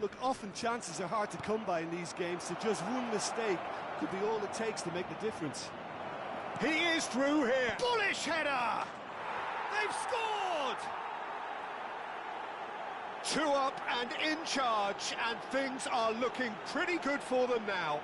Look, often chances are hard to come by in these games, so just one mistake could be all it takes to make the difference. He is through here. Bullish header! They've scored! 2 up and in charge, and things are looking pretty good for them now.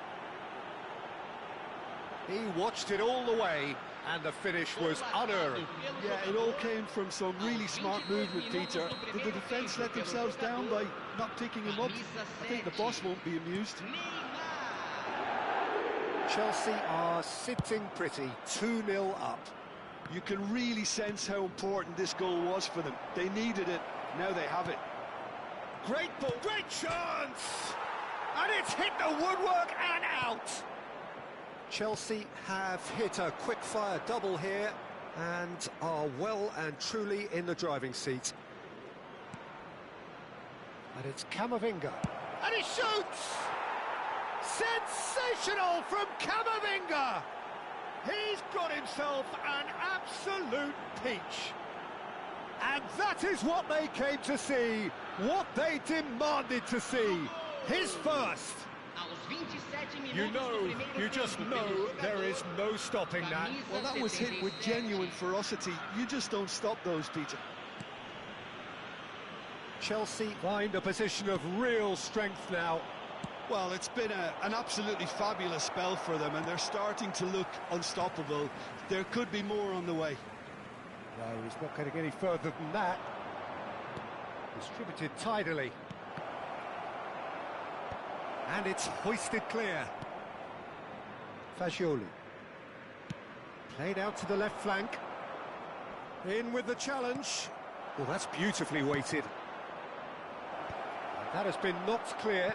He watched it all the way, and the finish was unerring. Yeah, it all came from some really smart movement, Peter. Did the defence let themselves down by not picking him up? I think the boss won't be amused. Chelsea are sitting pretty, 2-0 up. You can really sense how important this goal was for them. They needed it, now they have it. Great ball, great chance! And it's hit the woodwork and out! Chelsea have hit a quick-fire double here and are well and truly in the driving seat. And it's Camavinga. And he shoots! Sensational from Camavinga! He's got himself an absolute peach. And that is what they came to see, what they demanded to see. His first. You just know there is no stopping that. Well, that was hit with genuine ferocity. You just don't stop those, Peter. Chelsea find a position of real strength now. Well, it's been an absolutely fabulous spell for them, and they're starting to look unstoppable. There could be more on the way. No, he's not going to get any further than that. Distributed tidily. And it's hoisted clear. Fagioli. Played out to the left flank. In with the challenge. Well, that's beautifully weighted. And that has been knocked clear.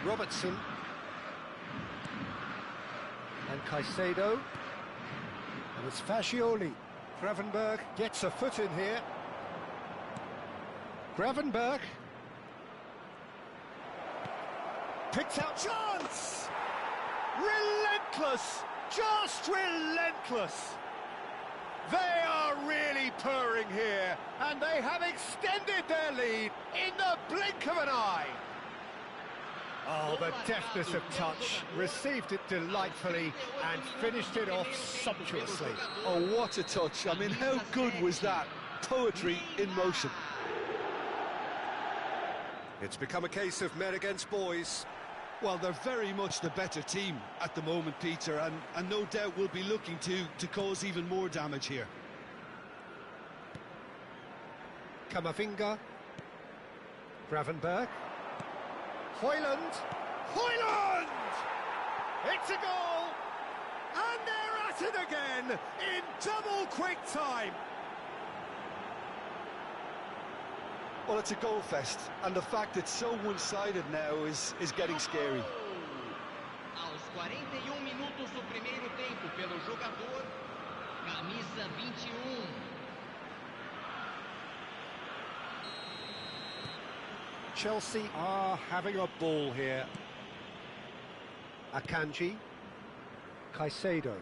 Robertson. And Caicedo. And it's Fagioli. Gravenberg gets a foot in here. Gravenberg. Picks out chance! Relentless! Just relentless! They are really purring here, and they have extended their lead in the blink of an eye. Oh, the deftness of touch, received it delightfully and finished it off sumptuously. Oh, what a touch. I mean, how good was that? Poetry in motion. It's become a case of men against boys. Well, they're very much the better team at the moment, Peter, and no doubt will be looking to cause even more damage here. Camavinga. Gravenberg. Højlund! Højlund! It's a goal! And they're at it again in double quick time! Well, it's a goal fest, and the fact it's so one-sided now is getting scary. Aos 41 minutos do primeiro tempo pelo jogador, camisa 21. Chelsea are having a ball here. Akanji, Caicedo,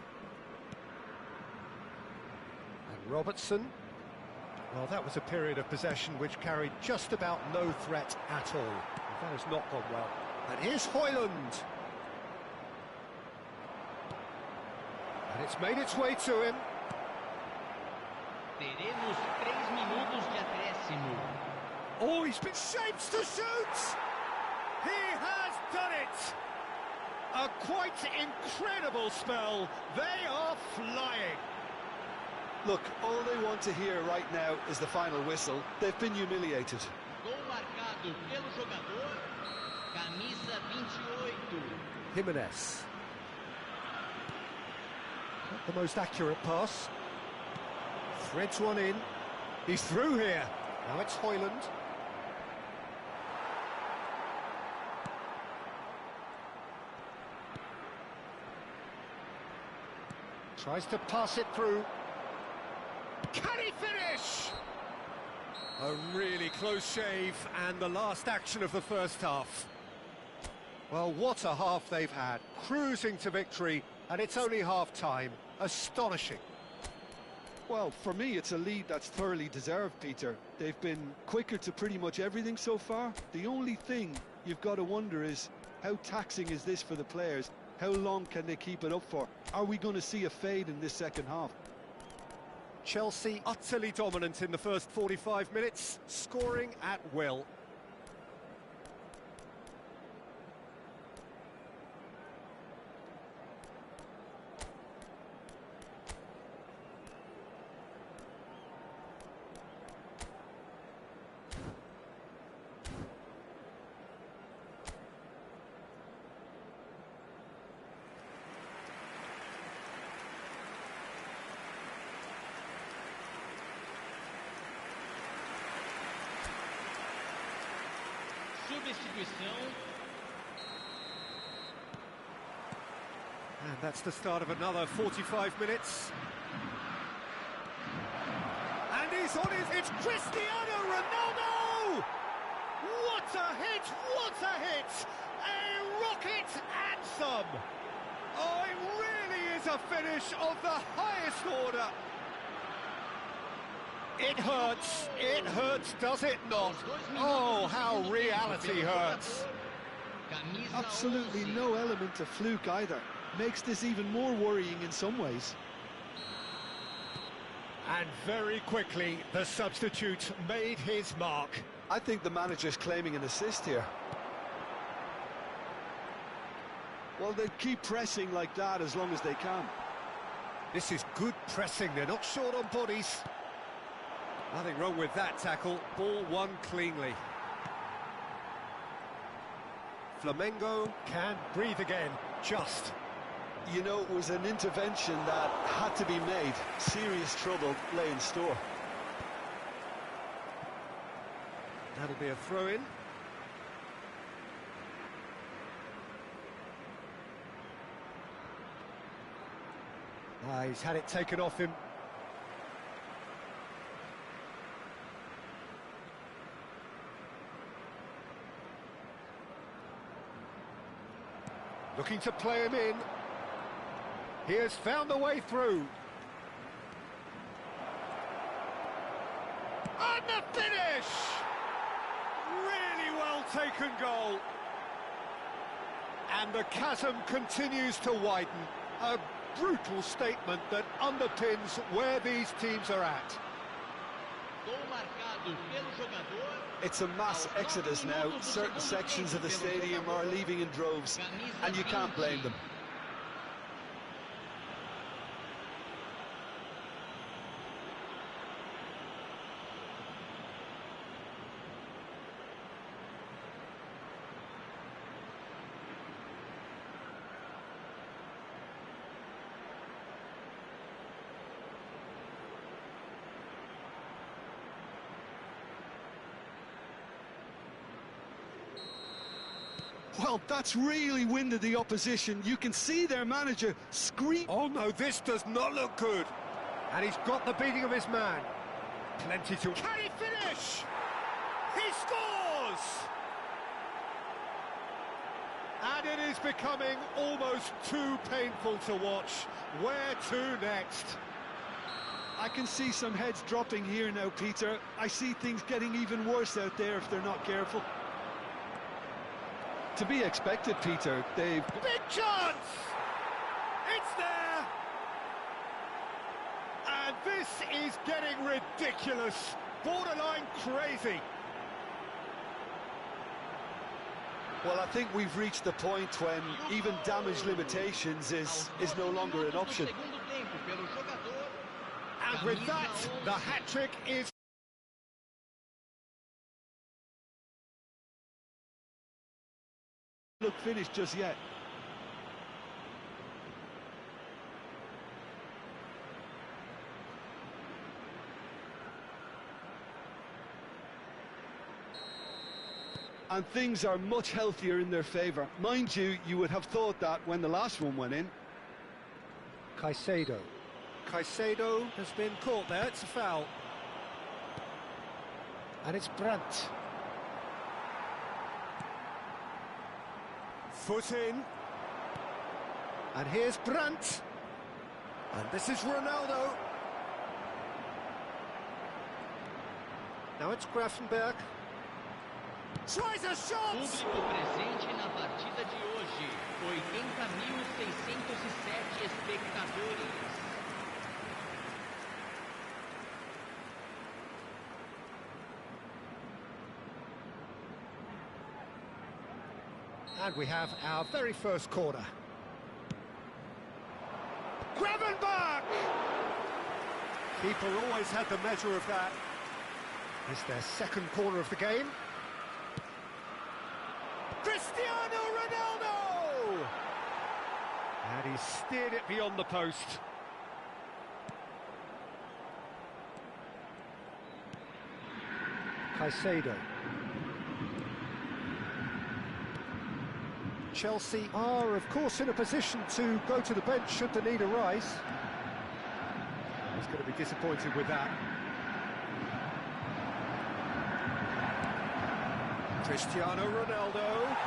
and Robertson. Well, that was a period of possession which carried just about no threat at all. That has not gone well. And here's Højlund. And it's made its way to him. Teremos 3 minutos de acréscimo. Oh, he's been shaped to shoot! He has done it! A quite incredible spell. They are flying. Look, all they want to hear right now is the final whistle. They've been humiliated. Gol marcado pelo jogador, camisa 28. Jimenez. Not the most accurate pass. Threads one in. He's through here. Now it's Højlund. Tries to pass it through. Can he finish? A really close shave, and the last action of the first half. Well, what a half they've had. Cruising to victory, and it's only half-time. Astonishing. Well, for me, it's a lead that's thoroughly deserved, Peter. They've been quicker to pretty much everything so far. The only thing you've got to wonder is, how taxing is this for the players? How long can they keep it up for? Are we going to see a fade in this second half? Chelsea utterly dominant in the first 45 minutes, scoring at will. Substituição. And that's the start of another 45 minutes. And he's on his... It's Cristiano Ronaldo! What a hit! What a hit! A rocket anthem! Oh, it really is a finish of the highest order. It hurts, does it not? Oh, how reality hurts. Absolutely no element of fluke either. Makes this even more worrying in some ways. And very quickly, the substitute made his mark. I think the manager's claiming an assist here. Well, they keep pressing like that as long as they can. This is good pressing, they're not short on bodies. Nothing wrong with that tackle, ball won cleanly. Flamengo can breathe again, just. You know, it was an intervention that had to be made. Serious trouble lay in store. That'll be a throw-in. He's had it taken off him. Looking to play him in. He has found the way through. And the finish! Really well taken goal. And the chasm continues to widen. A brutal statement that underpins where these teams are at. It's a mass exodus now. Certain sections of the stadium are leaving in droves, and you can't blame them. Well, that's really winded the opposition. You can see their manager scream. Oh no, this does not look good. And he's got the beating of his man. Plenty to... Can he finish? He scores! And it is becoming almost too painful to watch. Where to next? I can see some heads dropping here now, Peter. I see things getting even worse out there if they're not careful. To be expected, Peter. They've... Big chance! It's there! And this is getting ridiculous. Borderline crazy. Well, I think we've reached the point when even damage limitations is no longer an option. And with that, the hat-trick is... Look finished just yet. And things are much healthier in their favour. Mind you, you would have thought that when the last one went in. Caicedo has been caught there, it's a foul. And it's Brandt. Foot in. And here's Brandt. And this is Ronaldo. Now it's Grafenberg. Tries a shot! Público presente na partida de hoje. 80.607 espectadores. And we have our very first corner. Gravenberch! Keeper always had the measure of that. It's their second corner of the game. Cristiano Ronaldo! And he steered it beyond the post. Caicedo. Chelsea are, of course, in a position to go to the bench should the need arise. He's going to be disappointed with that. Cristiano Ronaldo.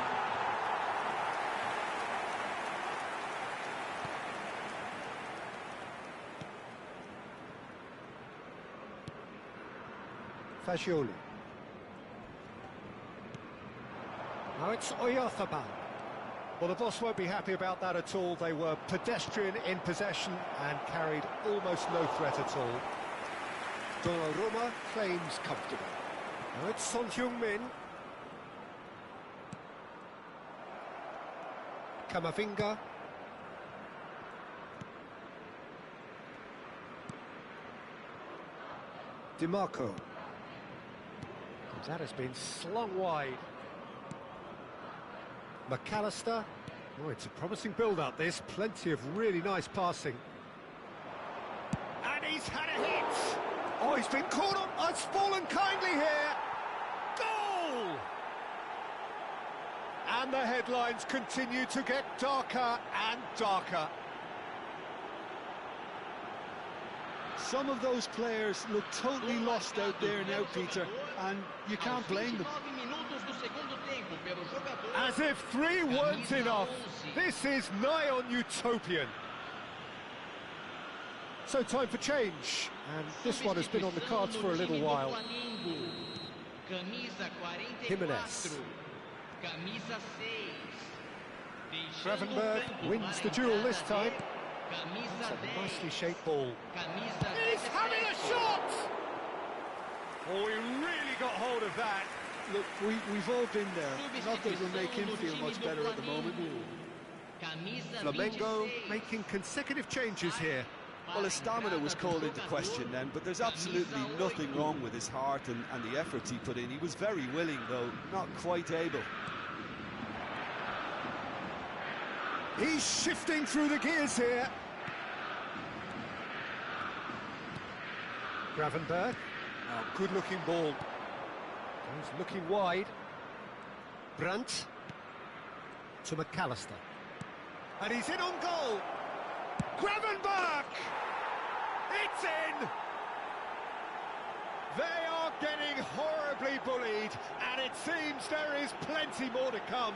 Fagioli. Now it's Oyarzabal. Well, the boss won't be happy about that at all. They were pedestrian in possession and carried almost no threat at all. Donnarumma claims comfortable. Now it's Son Heung-min. Camavinga. DiMarco. That has been slung wide. McAllister. Oh, it's a promising build-up, this. Plenty of really nice passing. And he's had a hit! Oh, he's been caught up. It's fallen kindly here. Goal! And the headlines continue to get darker and darker. Some of those players look totally lost out there now, Peter, and you can't blame them. As if 3 weren't enough, this is nigh on utopian. So time for change, and this one has been on the cards for a little while. Jimenez. Gravenberg wins the duel this time. It's a nicely shaped ball. He's having a shot! Oh, he really got hold of that. Look, we've all been there. Not that it will make him feel much better at the moment. Flamengo making consecutive changes here. Well, his stamina was called into question then, but there's absolutely nothing wrong with his heart and the efforts he put in. He was very willing, though not quite able. He's shifting through the gears here. Gravenberg. Oh, good-looking ball. He's looking wide. Brandt. To McAllister. And he's in on goal. Gravenberg! It's in! They are getting horribly bullied, and it seems there is plenty more to come.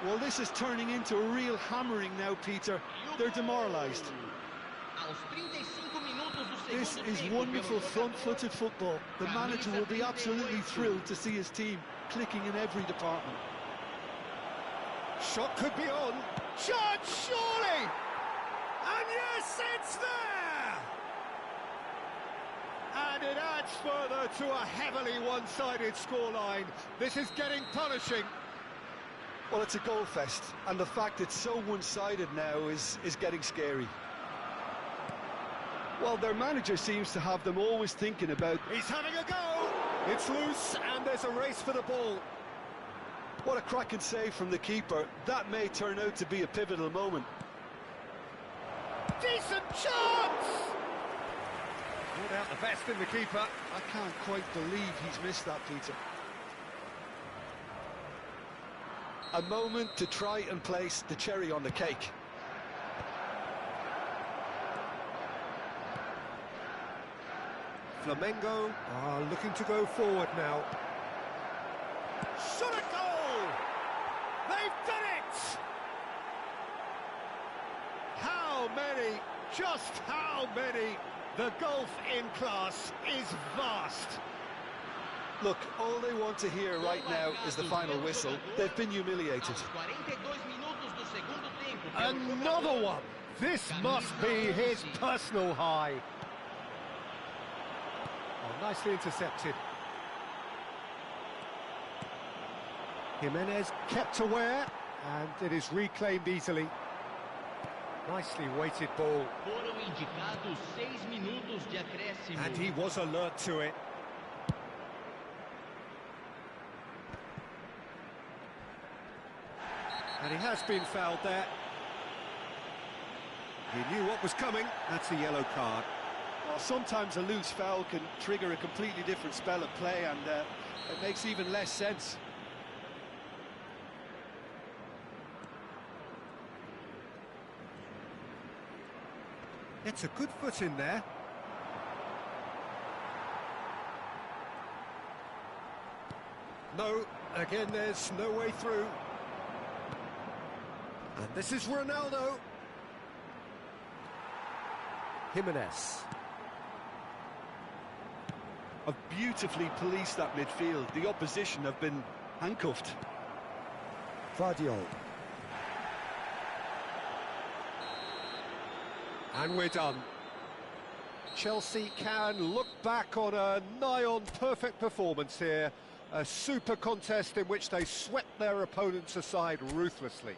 Well, this is turning into a real hammering now, Peter. They're demoralised. This is wonderful front-footed football. The manager will be absolutely thrilled to see his team clicking in every department. Shot could be on. Shot, surely! And yes, it's there! And it adds further to a heavily one-sided scoreline. This is getting punishing. Well, it's a goal fest, and the fact it's so one-sided now is getting scary. Well, their manager seems to have them always thinking about... He's having a go! It's loose, and there's a race for the ball. What a cracking save from the keeper. That may turn out to be a pivotal moment. Decent chance! Brought out the best in the keeper. I can't quite believe he's missed that, Peter. A moment to try and place the cherry on the cake. Flamengo are looking to go forward now. Shot a goal! They They've done it! How many? Just how many? The gulf in class is vast. Look, all they want to hear right now is the final whistle. They've been humiliated. Another one! This must be his personal high. Oh, nicely intercepted. Jimenez kept aware, and it is reclaimed easily. Nicely weighted ball. And he was alert to it. And he has been fouled there. He knew what was coming. That's a yellow card. Well, sometimes a loose foul can trigger a completely different spell of play, and it makes even less sense. It's a good foot in there. No, again there's no way through. And this is Ronaldo. Jimenez. Have beautifully policed that midfield. The opposition have been handcuffed. Vardiol. And we're done. Chelsea can look back on a nigh-on perfect performance here. A super contest in which they swept their opponents aside ruthlessly.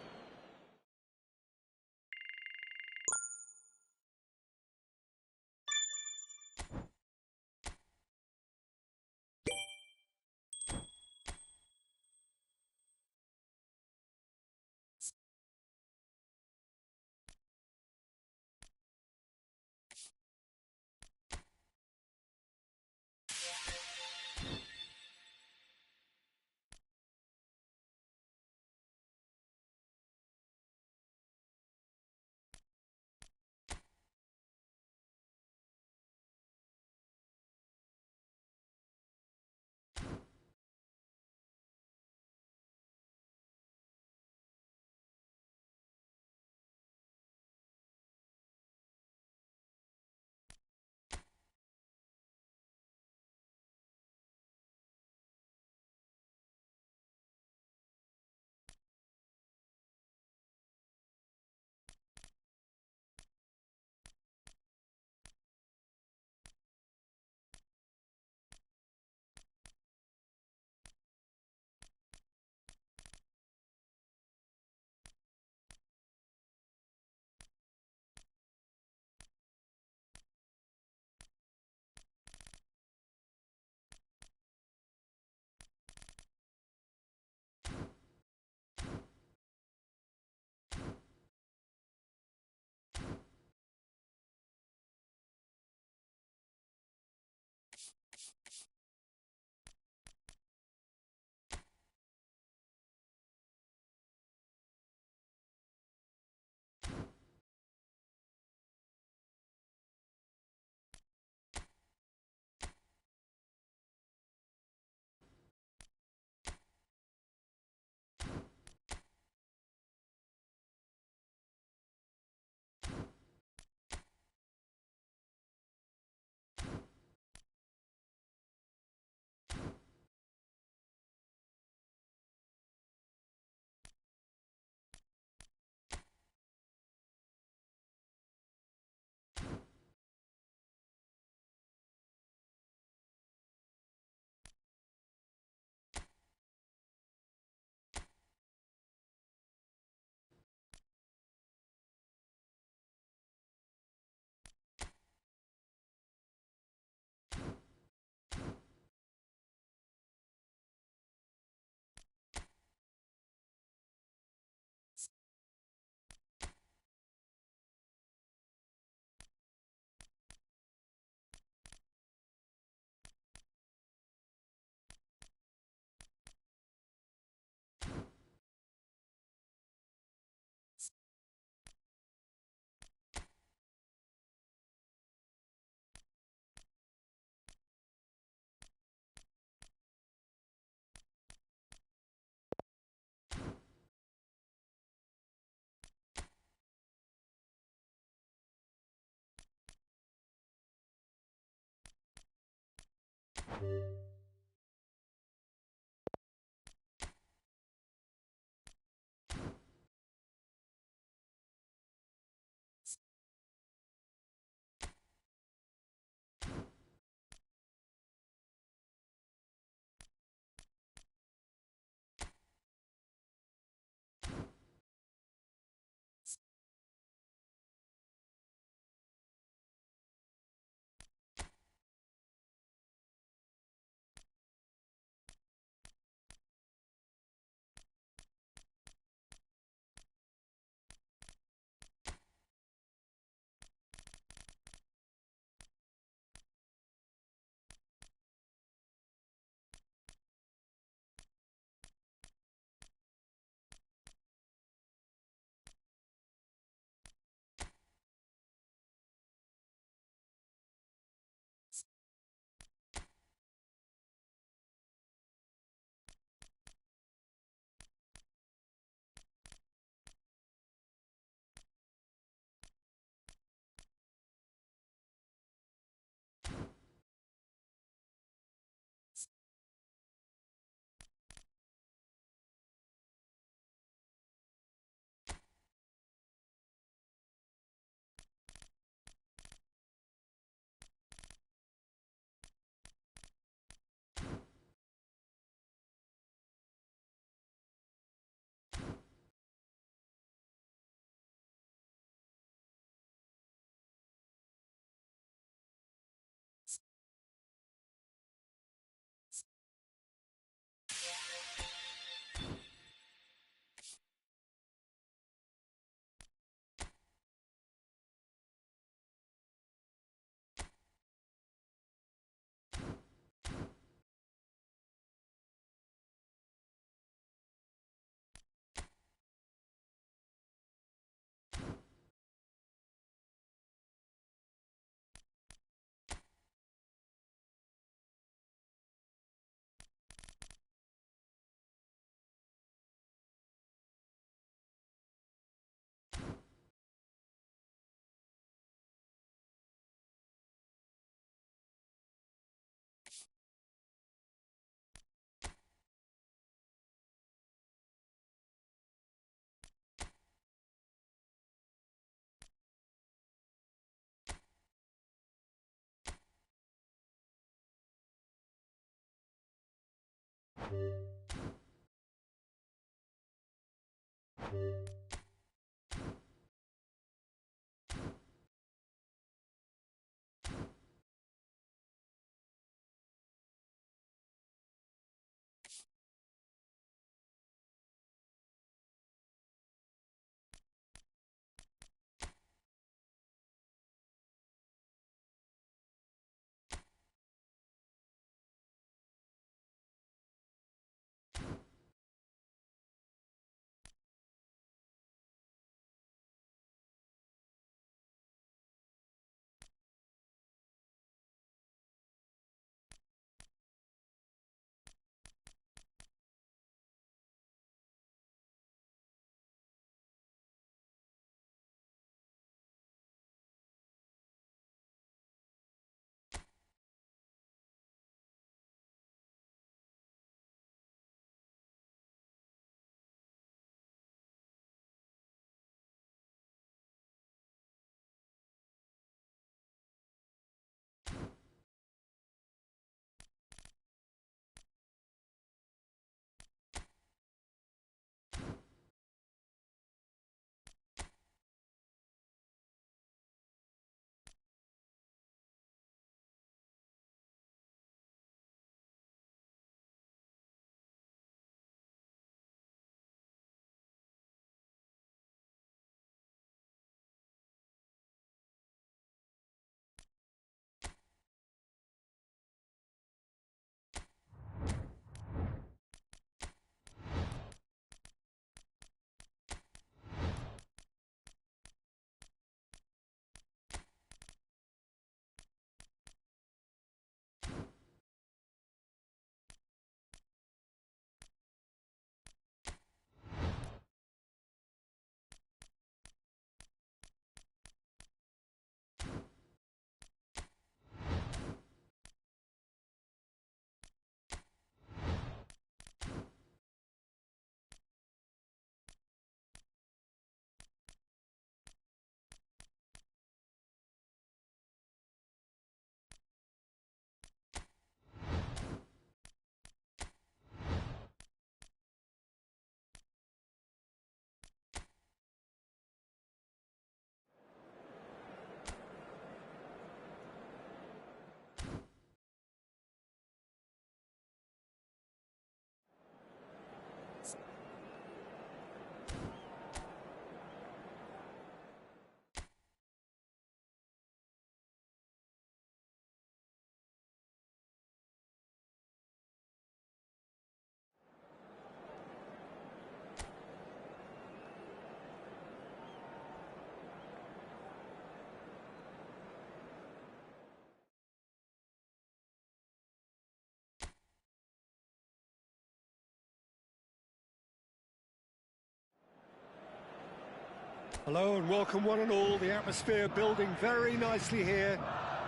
Hello and welcome one and all. The atmosphere building very nicely here.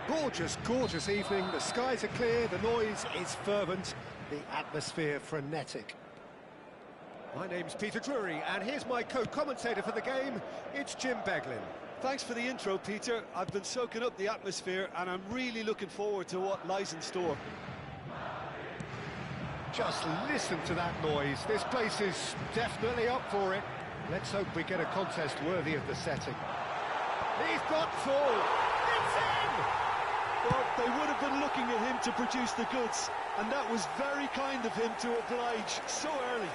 Gorgeous, gorgeous evening. The skies are clear, the noise is fervent, the atmosphere frenetic. My name's Peter Drury, and here's my co-commentator for the game. It's Jim Beglin. Thanks for the intro, Peter. I've been soaking up the atmosphere, and I'm really looking forward to what lies in store. Just listen to that noise. This place is definitely up for it. Let's hope we get a contest worthy of the setting. He's got full. It's in! Well, they would have been looking at him to produce the goods, and that was very kind of him to oblige so early.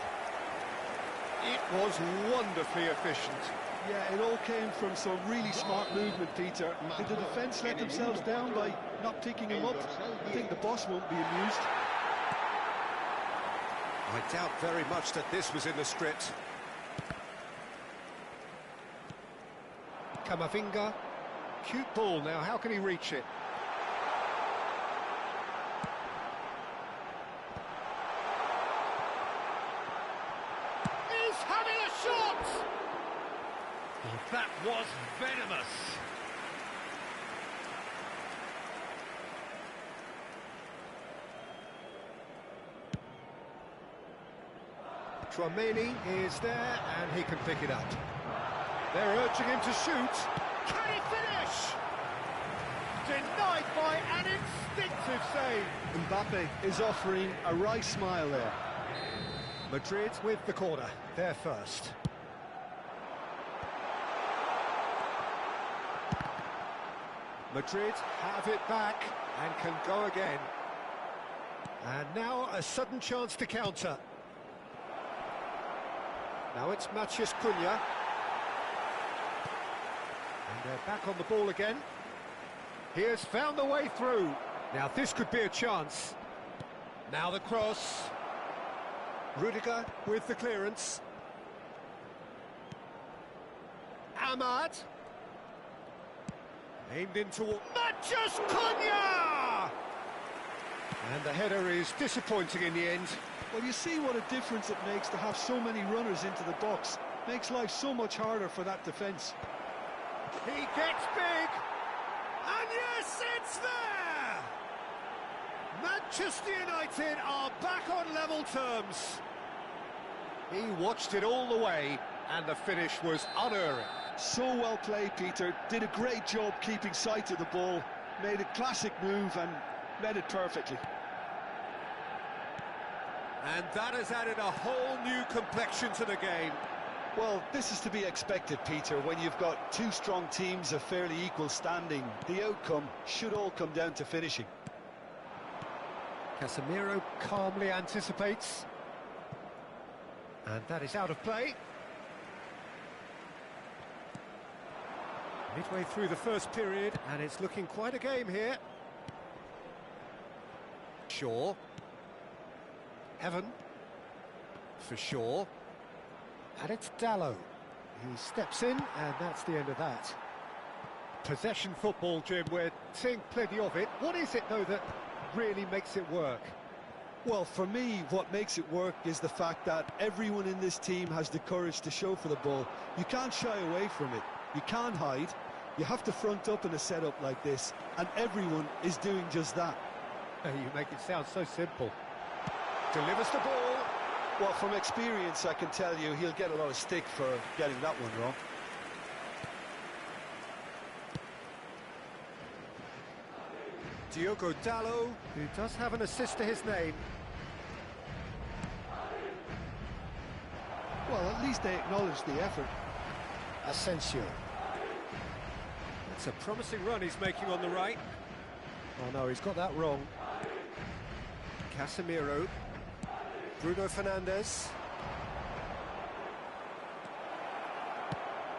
It was wonderfully efficient. Yeah, it all came from some really smart movement, Peter. Did the defence let themselves down by not picking him up? I think the boss won't be amused. I doubt very much that this was in the script. Kamavinga. Cute ball now, how can he reach it? He's having a shot! Oh, that was venomous. Tchouaméni is there, and he can pick it up. They're urging him to shoot. Can he finish? Denied by an instinctive save. Mbappe is offering a wry smile there. Madrid with the corner. They're first. Madrid have it back and can go again. And now a sudden chance to counter. Now it's Matheus Cunha. And they're back on the ball again. He has found the way through. Now this could be a chance. Now the cross. Rudiger with the clearance. Ahmad. Aimed into Matheus Cunha! And the header is disappointing in the end. Well, you see what a difference it makes to have so many runners into the box. Makes life so much harder for that defence. He gets big, and yes, it's there! Manchester United are back on level terms. He watched it all the way, and the finish was unerring. So well played, Peter. Did a great job keeping sight of the ball. Made a classic move and met it perfectly. And that has added a whole new complexion to the game. Well, this is to be expected, Peter. When you've got two strong teams of fairly equal standing, the outcome should all come down to finishing. Casemiro calmly anticipates. And that is out of play. Midway through the first period, and it's looking quite a game here. Shaw. Evan. For Shaw. And it's Dalot. He steps in, and that's the end of that. Possession football, Jim, we're seeing plenty of it. What is it, though, that really makes it work? Well, for me, what makes it work is the fact that everyone in this team has the courage to show for the ball. You can't shy away from it. You can't hide. You have to front up in a setup like this, and everyone is doing just that. You make it sound so simple. Delivers the ball. Well, from experience, I can tell you he'll get a lot of stick for getting that one wrong. Diogo Dalot, who does have an assist to his name. Well, at least they acknowledge the effort. Asensio. It's a promising run he's making on the right. Oh no, he's got that wrong. Casemiro. Bruno Fernandes.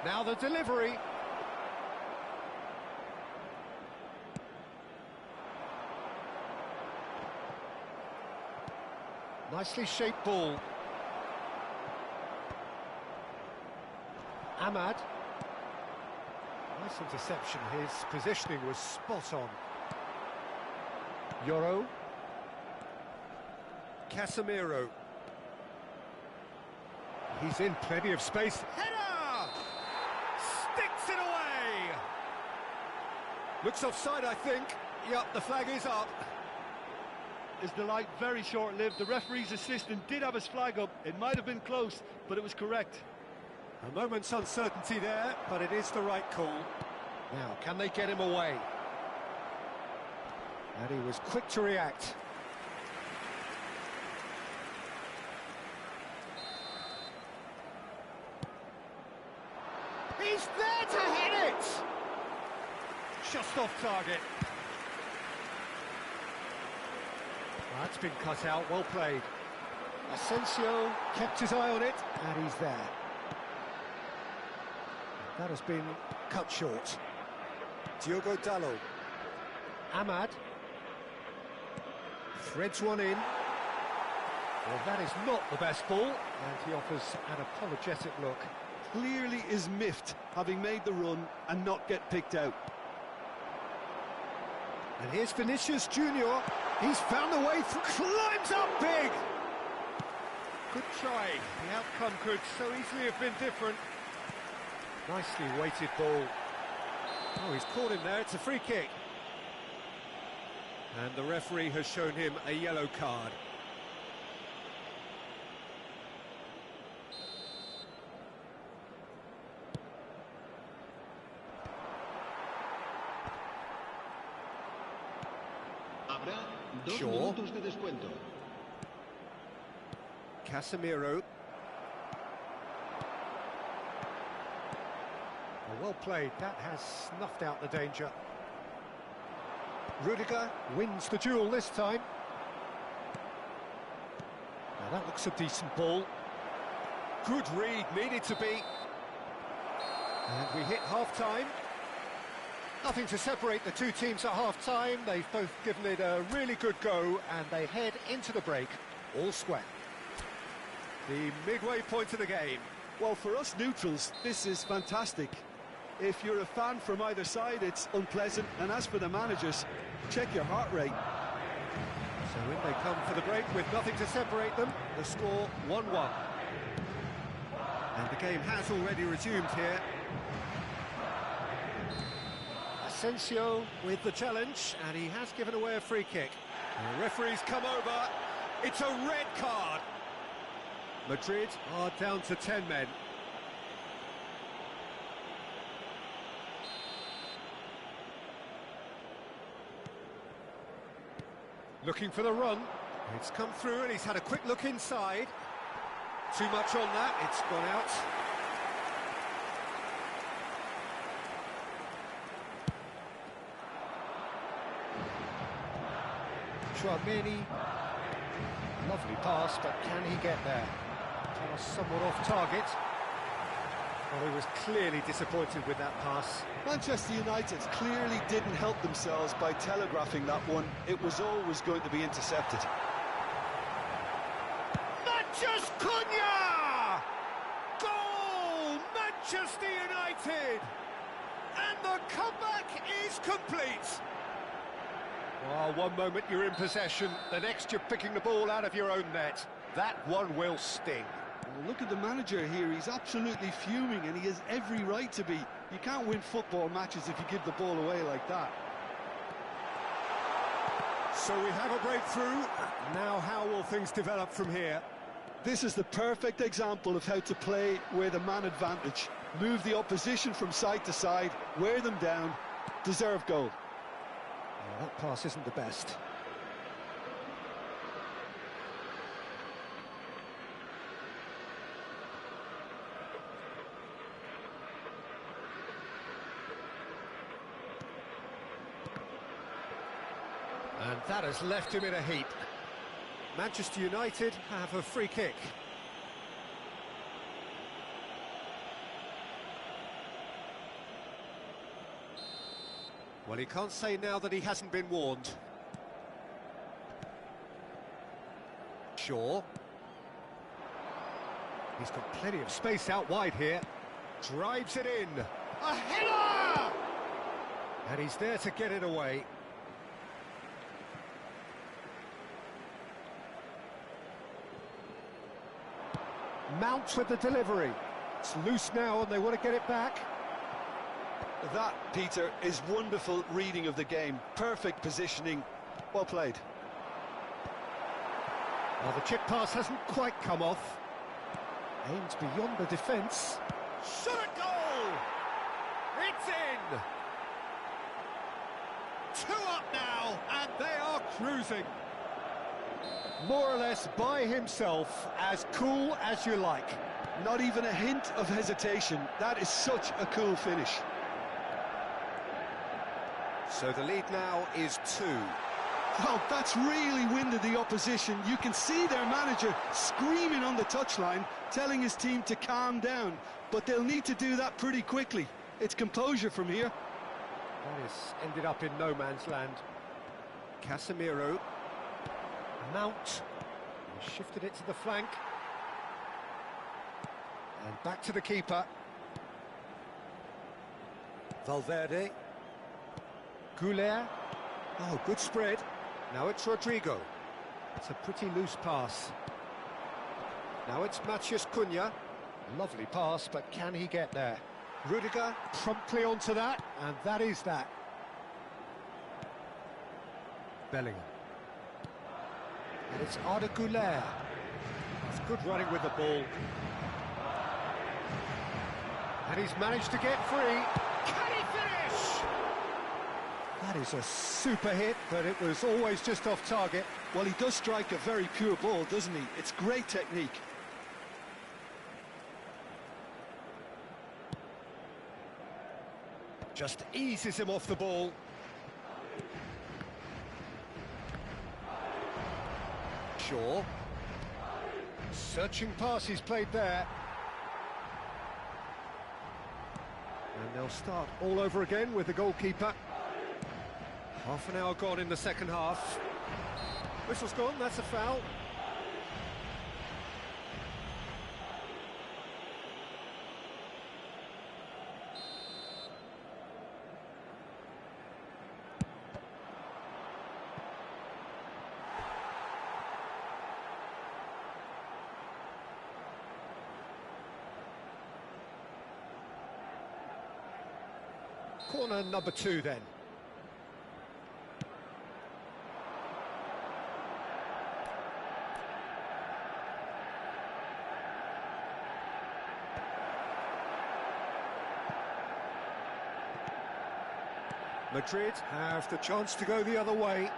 Now the delivery. Nicely shaped ball. Ahmad. Nice interception. His positioning was spot on. Yoro. Casemiro. He's in plenty of space. Header! Looks offside, I think. Yup, the flag is up. His delight very short-lived. The referee's assistant did have his flag up. It might have been close, but it was correct. A moment's uncertainty there, but it is the right call. Now, can they get him away? And he was quick to react. He's there to hit it! Just off target. That's been cut out, well played. Asensio kept his eye on it, and he's there. That has been cut short. Diogo Dalot. Ahmad. Threads one in. Well, that is not the best ball, and he offers an apologetic look. Clearly is miffed, having made the run and not get picked out. And here's Vinicius Junior. He's found a way through, climbs up big! Good try. The outcome could so easily have been different. Nicely weighted ball. Oh, he's caught him there. It's a free kick. And the referee has shown him a yellow card. Habrá 2 Shaw. minutos de descuento. Casemiro. Oh, well played. That has snuffed out the danger. Rudiger wins the duel this time. Now that looks a decent ball. Good read, needed to be. And we hit half-time. Nothing to separate the two teams at half-time. They've both given it a really good go, and they head into the break all square. The midway point of the game. Well, for us neutrals, this is fantastic. If you're a fan from either side, it's unpleasant. And as for the managers, check your heart rate. So in they come for the break with nothing to separate them. The score 1-1. And the game has already resumed here. Asensio with the challenge, and he has given away a free kick. The referee's come over. It's a red card. Madrid are down to 10 men. Looking for the run. It's come through and he's had a quick look inside. Too much on that, it's gone out. Chouameni. Lovely pass, but can he get there? Pass somewhat off target. Well, he was clearly disappointed with that pass. Manchester United clearly didn't help themselves by telegraphing that one. It was always going to be intercepted. Manchester Cunha! Goal! Manchester United! And the comeback is complete. Well, one moment you're in possession, the next you're picking the ball out of your own net. That one will sting. Well, look at the manager here. He's absolutely fuming, and he has every right to be. You can't win football matches if you give the ball away like that. So we have a breakthrough. Now how will things develop from here? This is the perfect example of how to play with a man advantage. Move the opposition from side to side, wear them down, deserve goal. Well, that pass isn't the best. And that has left him in a heap. Manchester United have a free kick. Well, he can't say now that he hasn't been warned. Shaw. He's got plenty of space out wide here. Drives it in. A header! And he's there to get it away. Mount with the delivery. It's loose now and they want to get it back. That, Peter, is wonderful reading of the game. Perfect positioning. Well played. Well, the chip pass hasn't quite come off. Aims beyond the defence. Shot at goal! It's in! 2 up now, and they are cruising. More or less by himself, as cool as you like. Not even a hint of hesitation. That is such a cool finish. So the lead now is 2. Well, that's really winded the opposition. You can see their manager screaming on the touchline, telling his team to calm down. But they'll need to do that pretty quickly. It's composure from here. That has ended up in no man's land. Casemiro. Mount. He shifted it to the flank. And back to the keeper. Valverde. Goulet. Oh, good spread. Now it's Rodrigo. It's a pretty loose pass. Now it's Matheus Cunha. Lovely pass, but can he get there? Rudiger promptly onto that, and that is that. Bellingham. And it's Arda Güler. It's good running with the ball. And he's managed to get free. Can he finish? That is a super hit, but it was always just off target. Well, he does strike a very pure ball, doesn't he? It's great technique. Just eases him off the ball. Shaw. Searching pass he's played there. And they'll start all over again with the goalkeeper. Half an hour gone in the second half. Whistle's gone, that's a foul. Corner number 2 then. Madrid have the chance to go the other way.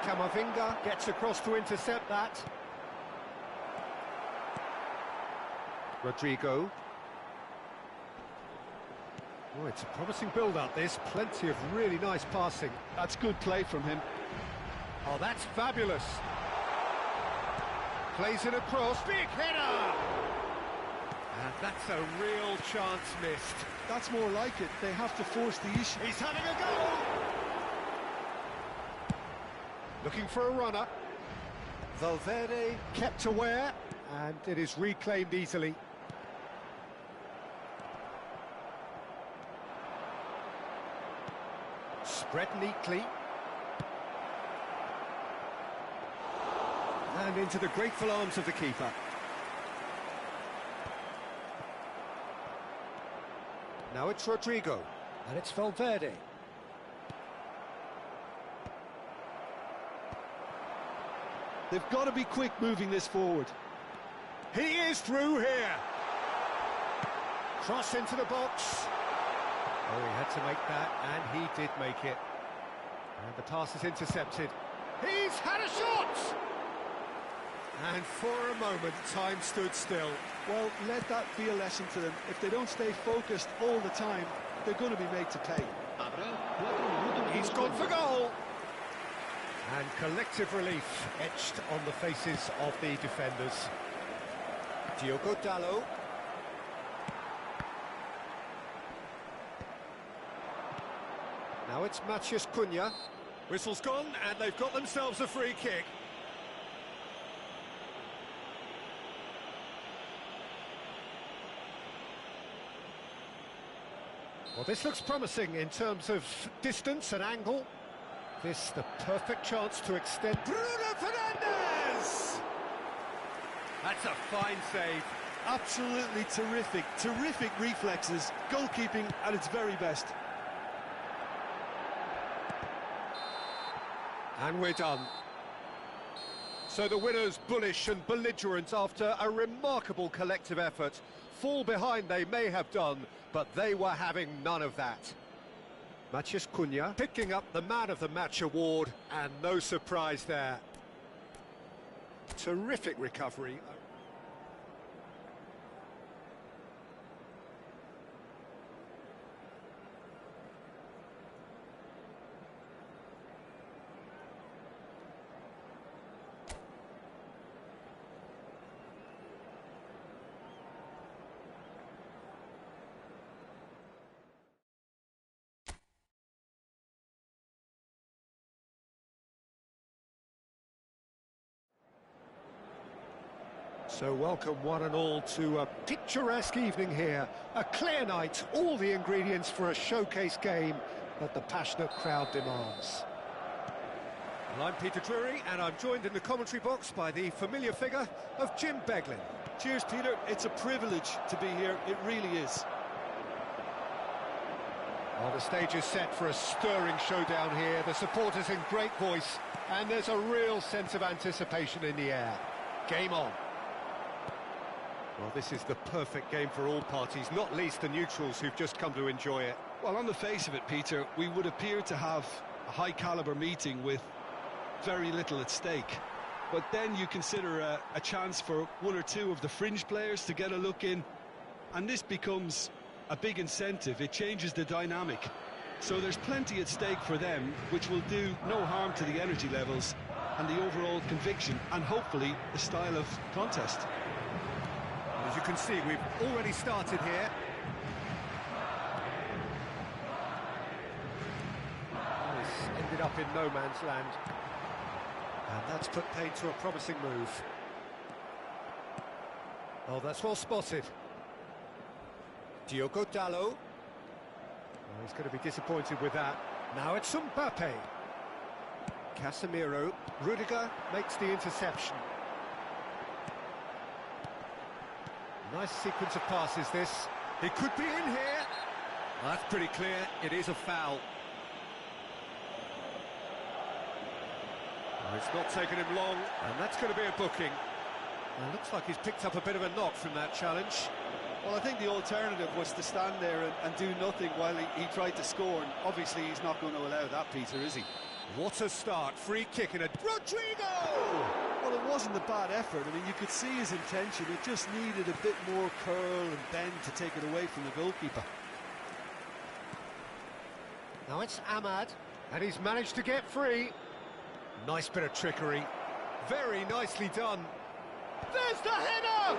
Camavinga gets across to intercept that. Rodrigo. Oh, it's a promising build-up, this. Plenty of really nice passing. That's good play from him. Oh, that's fabulous. Plays it across. Big header! And that's a real chance missed. That's more like it. They have to force the issue. He's having a go! Looking for a runner. Valverde kept aware, and it is reclaimed easily. Spread neatly. And into the grateful arms of the keeper. Now it's Rodrigo. And it's Valverde. They've got to be quick moving this forward. He is through here. Cross into the box. Oh, he had to make that, and he did make it. And the pass is intercepted. He's had a shot! And for a moment, time stood still. Well, let that be a lesson to them. If they don't stay focused all the time, they're going to be made to pay. He's gone for goal. And collective relief etched on the faces of the defenders. Diogo Dalot. Now it's Matheus Cunha. Whistle's gone, and they've got themselves a free kick. Well, this looks promising in terms of distance and angle. This the perfect chance to extend. Bruno Fernandes! That's a fine save. Absolutely terrific, terrific reflexes, goalkeeping at its very best. And we're done. So the winners bullish and belligerent after a remarkable collective effort. Fall behind they may have done, but they were having none of that. Matías Cunha picking up the Man of the Match award, and no surprise there. Terrific recovery. So welcome one and all to a picturesque evening here. A clear night, all the ingredients for a showcase game that the passionate crowd demands. Well, I'm Peter Drury, and I'm joined in the commentary box by the familiar figure of Jim Beglin. Cheers, Peter. It's a privilege to be here. It really is. Well, the stage is set for a stirring showdown here. The supporters in great voice, and there's a real sense of anticipation in the air. Game on. Well, this is the perfect game for all parties, not least the neutrals who've just come to enjoy it. Well, on the face of it, Peter, we would appear to have a high-caliber meeting with very little at stake. But then you consider a chance for one or two of the fringe players to get a look in, and this becomes a big incentive. It changes the dynamic. So there's plenty at stake for them, which will do no harm to the energy levels and the overall conviction, and hopefully the style of contest. As you can see, we've already started here. This ended up in no man's land. And that's put paid to a promising move. Oh, that's well spotted. Diogo Dalot. Oh, he's going to be disappointed with that. Now it's Mbappe. Casemiro. Rudiger makes the interception. Nice sequence of passes, this. He could be in here. Well, that's pretty clear. It is a foul. Well, it's not taken him long, and that's going to be a booking. Well, it looks like he's picked up a bit of a knock from that challenge. Well, I think the alternative was to stand there and do nothing while he tried to score, and obviously he's not going to allow that, Peter, is he? What a start. Free kick in a... Rodrigo! Well, it wasn't a bad effort. I mean, you could see his intention. It just needed a bit more curl and bend to take it away from the goalkeeper. Now it's Ahmad, and he's managed to get free. Nice bit of trickery. Very nicely done. There's the header!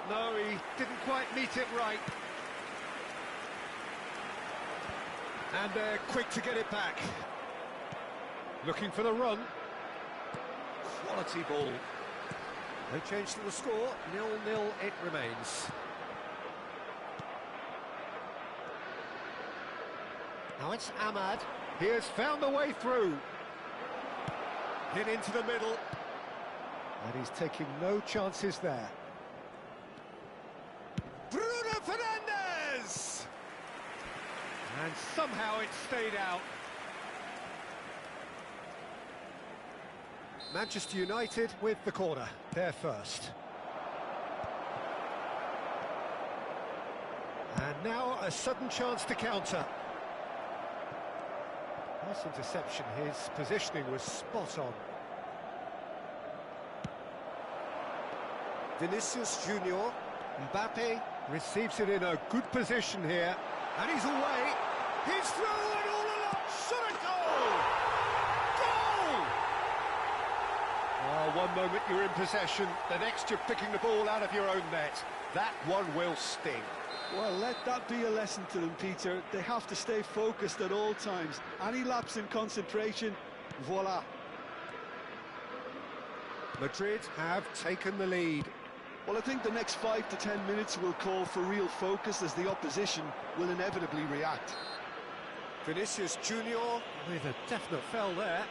No, he didn't quite meet it right. And they're quick to get it back. Looking for the run. Quality ball. No change to the score. 0-0 it remains. Now it's Ahmad. He has found the way through. Hit into the middle. And he's taking no chances there. Bruno Fernandes! And somehow it stayed out. Manchester United with the corner. They're first. And now a sudden chance to counter. Nice interception. His positioning was spot on. Vinicius Junior. Mbappe receives it in a good position here. And he's away. He's through and all along. Shot a goal! Goal! Oh, one moment you're in possession, the next you're picking the ball out of your own net. That one will sting. Well, let that be a lesson to them, Peter. They have to stay focused at all times. Any lapse in concentration, voila. Madrid have taken the lead. Well, I think the next 5 to 10 minutes will call for real focus as the opposition will inevitably react. Vinicius Junior with a definite foul there.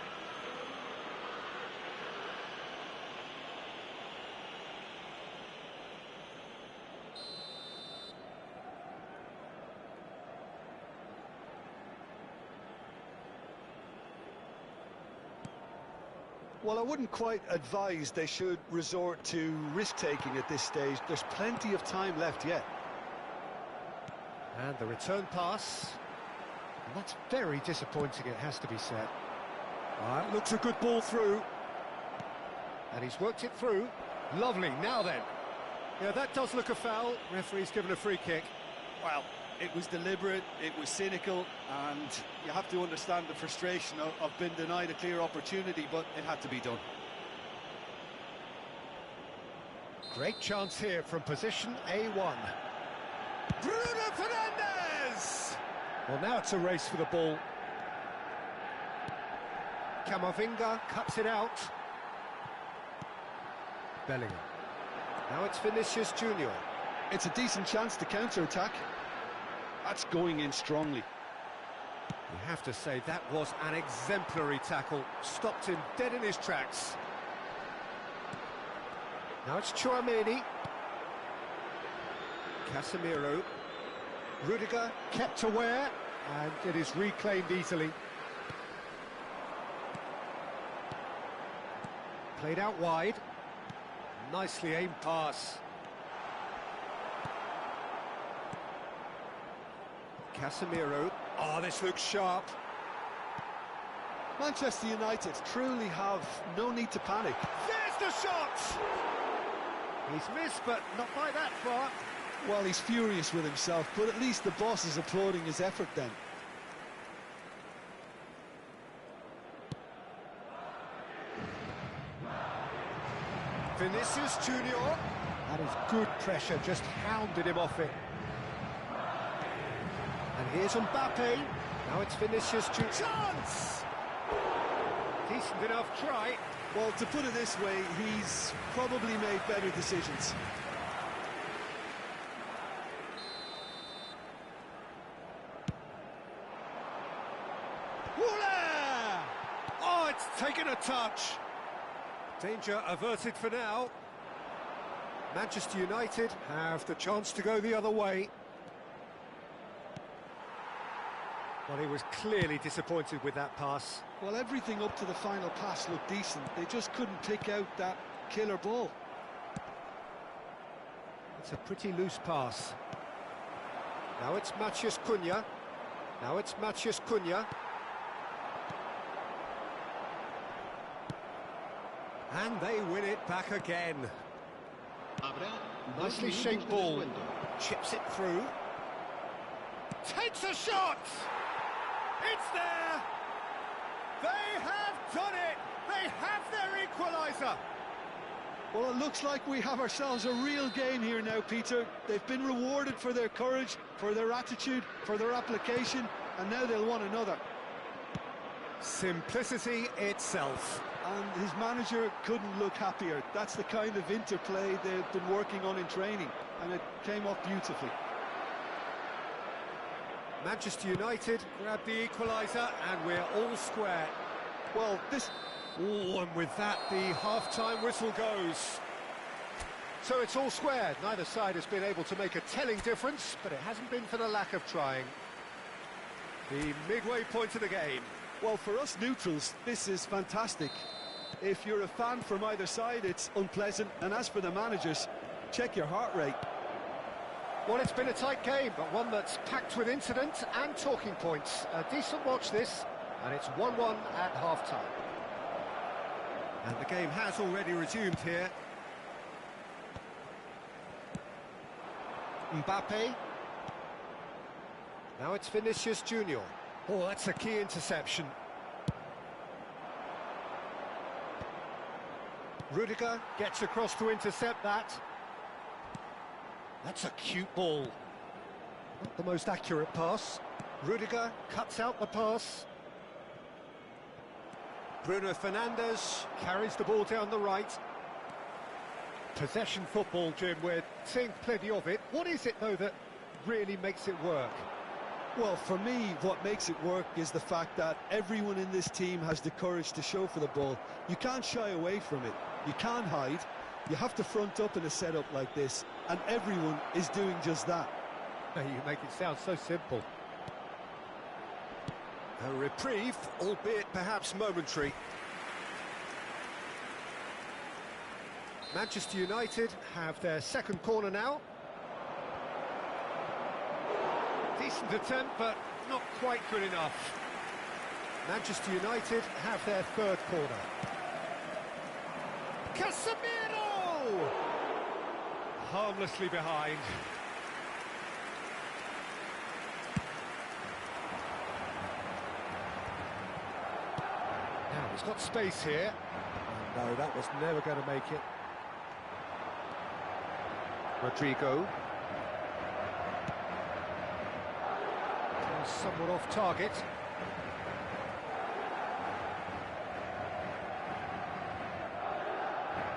Well, I wouldn't quite advise they should resort to risk-taking at this stage. There's plenty of time left yet. And the return pass. And that's very disappointing, it has to be said. Looks a good ball through. And he's worked it through. Lovely, now then. Yeah, that does look a foul. Referee's given a free kick. Well, it was deliberate, it was cynical, and you have to understand the frustration of being denied a clear opportunity, but it had to be done. Great chance here from position A1. Bruno Fernandes! Well, now it's a race for the ball. Camavinga cuts it out. Bellingham. Now it's Vinicius Junior. It's a decent chance to counter-attack. That's going in strongly. You have to say that was an exemplary tackle. Stopped him dead in his tracks. Now it's Tchouaméni. Casemiro. Rudiger kept aware, and it is reclaimed easily. Played out wide. Nicely aimed pass. Casemiro. Oh, this looks sharp. Manchester United truly have no need to panic. There's the shot! He's missed, but not by that far. Well, he's furious with himself, but at least the boss is applauding his effort then. Vinicius Junior. That is good pressure, just hounded him off it. And here's Mbappe. Now it's Vinicius Junior. Chance! Decent enough try. Well, to put it this way, he's probably made better decisions. Woola! Oh, it's taken a touch. Danger averted for now. Manchester United have the chance to go the other way. Well, he was clearly disappointed with that pass. Well, everything up to the final pass looked decent. They just couldn't pick out that killer ball. It's a pretty loose pass. Now it's Matheus Cunha. Now it's Matheus Cunha. And they win it back again. Nicely shaped ball. Chips it through. Takes a shot! It's there! They have done it! They have their equaliser! Well, it looks like we have ourselves a real game here now, Peter. They've been rewarded for their courage, for their attitude, for their application, and now they'll want another. Simplicity itself. And his manager couldn't look happier. That's the kind of interplay they've been working on in training, and it came off beautifully. Manchester United grab the equaliser, and we're all square. Well, this... Oh, and with that, the half-time whistle goes. So it's all square. Neither side has been able to make a telling difference, but it hasn't been for the lack of trying. The midway point of the game. Well, for us neutrals, this is fantastic. If you're a fan from either side, it's unpleasant. And as for the managers, check your heart rate. Well, it's been a tight game, but one that's packed with incident and talking points. A decent watch this, and it's 1-1 at half-time. And the game has already resumed here. Mbappe. Now it's Vinicius Junior. Oh, that's a key interception. Rudiger gets across to intercept that. That's a cute ball. Not the most accurate pass. Rudiger cuts out the pass. Bruno Fernandes carries the ball down the right. Possession football, Jim, we're seeing plenty of it. What is it, though, that really makes it work? Well, for me, what makes it work is the fact that everyone in this team has the courage to show for the ball. You can't shy away from it. You can't hide. You have to front up in a setup like this, and everyone is doing just that. You make it sound so simple. A reprieve, albeit perhaps momentary. Manchester United have their second corner now. Decent attempt, but not quite good enough. Manchester United have their third corner. Casemiro! Harmlessly behind. Now, he's got space here. Oh, no, that was never going to make it. Rodrigo. Somewhat off target.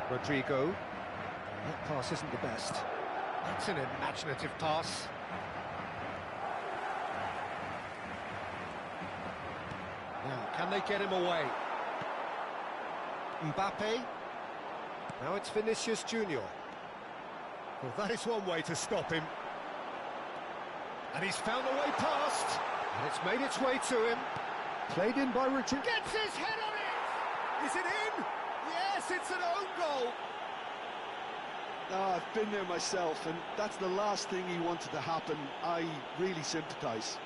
Rodrigo. That pass isn't the best. That's an imaginative pass. Now, can they get him away? Mbappe. Now it's Vinicius Junior. Well, that is one way to stop him. And he's found a way past. And it's made its way to him. Played in by Richard. Gets his head on it! Is it in? Yes, it's an own goal. Oh, I've been there myself, and that's the last thing he wanted to happen. I really sympathise.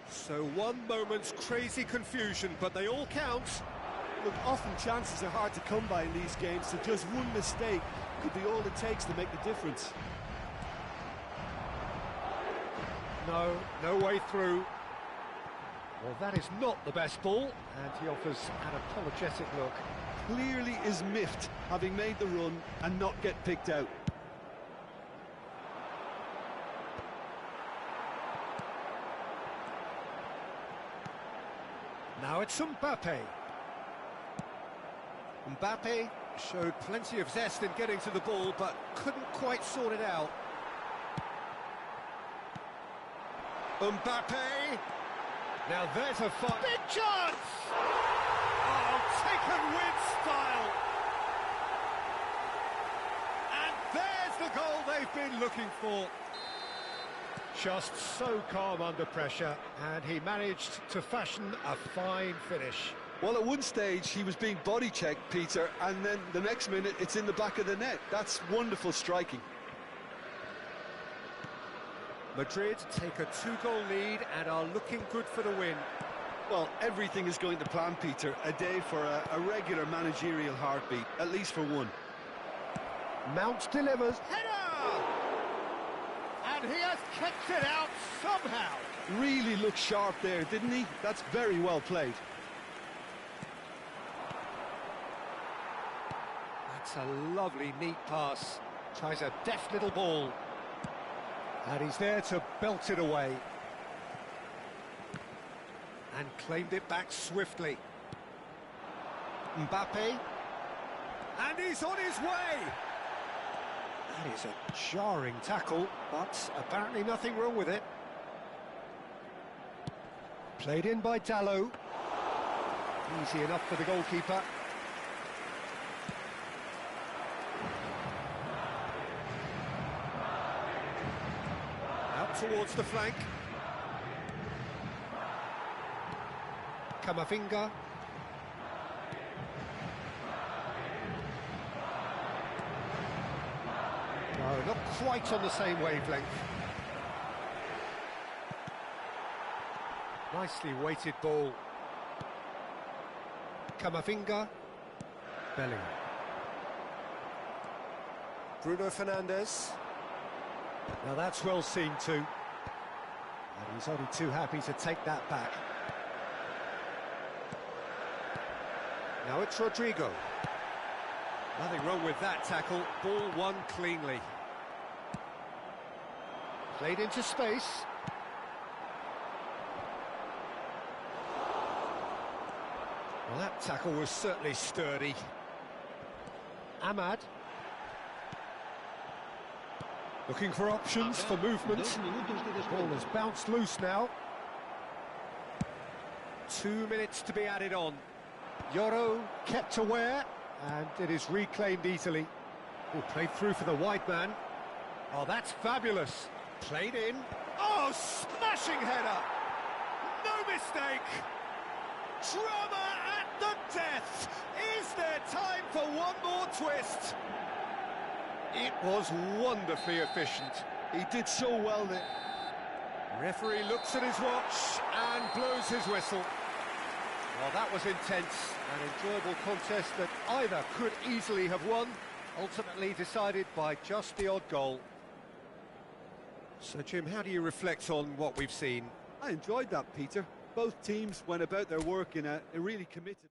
So one moment's crazy confusion, but they all count. Look, often chances are hard to come by in these games, so just one mistake could be all it takes to make the difference. No way through. Well, that is not the best ball, and he offers an apologetic look. Clearly is miffed, having made the run and not get picked out. Now it's Mbappe. Mbappe showed plenty of zest in getting to the ball, but couldn't quite sort it out. Mbappe! Now there's a big chance! Oh, taken with style! And there's the goal they've been looking for. Just so calm under pressure, and he managed to fashion a fine finish. Well, at one stage he was being body checked, Peter, and then the next minute it's in the back of the net. That's wonderful striking. Madrid take a 2-goal lead and are looking good for the win. Well, everything is going to plan, Peter. A day for a regular managerial heartbeat, at least for one. Mount delivers. Header! And he has kicked it out somehow. Really looked sharp there, didn't he? That's very well played. That's a lovely, neat pass. Tries a deft little ball. And he's there to belt it away. And claimed it back swiftly. Mbappe. And he's on his way! That is a jarring tackle, but apparently nothing wrong with it. Played in by Dalot. Easy enough for the goalkeeper. Out towards the flank. Camavinga. No, not quite on the same wavelength. Nicely weighted ball. Camavinga. Bellingham. Bruno Fernandes. Now that's well seen too. And he's only too happy to take that back. Now it's Rodrigo. Nothing wrong with that tackle. Ball won cleanly. Played into space. Well, that tackle was certainly sturdy. Ahmad. Looking for options for movement. Ball has bounced loose now. 2 minutes to be added on. Yoro kept aware, and it is reclaimed easily. Oh, played through for the wide man. Oh, that's fabulous. Played in. Oh, smashing header! No mistake! Drama at the death! Is there time for one more twist? It was wonderfully efficient. He did so well there. Referee looks at his watch and blows his whistle. Well, that was intense, an enjoyable contest that either could easily have won, ultimately decided by just the odd goal. So, Jim, how do you reflect on what we've seen? I enjoyed that, Peter. Both teams went about their work in a really committed...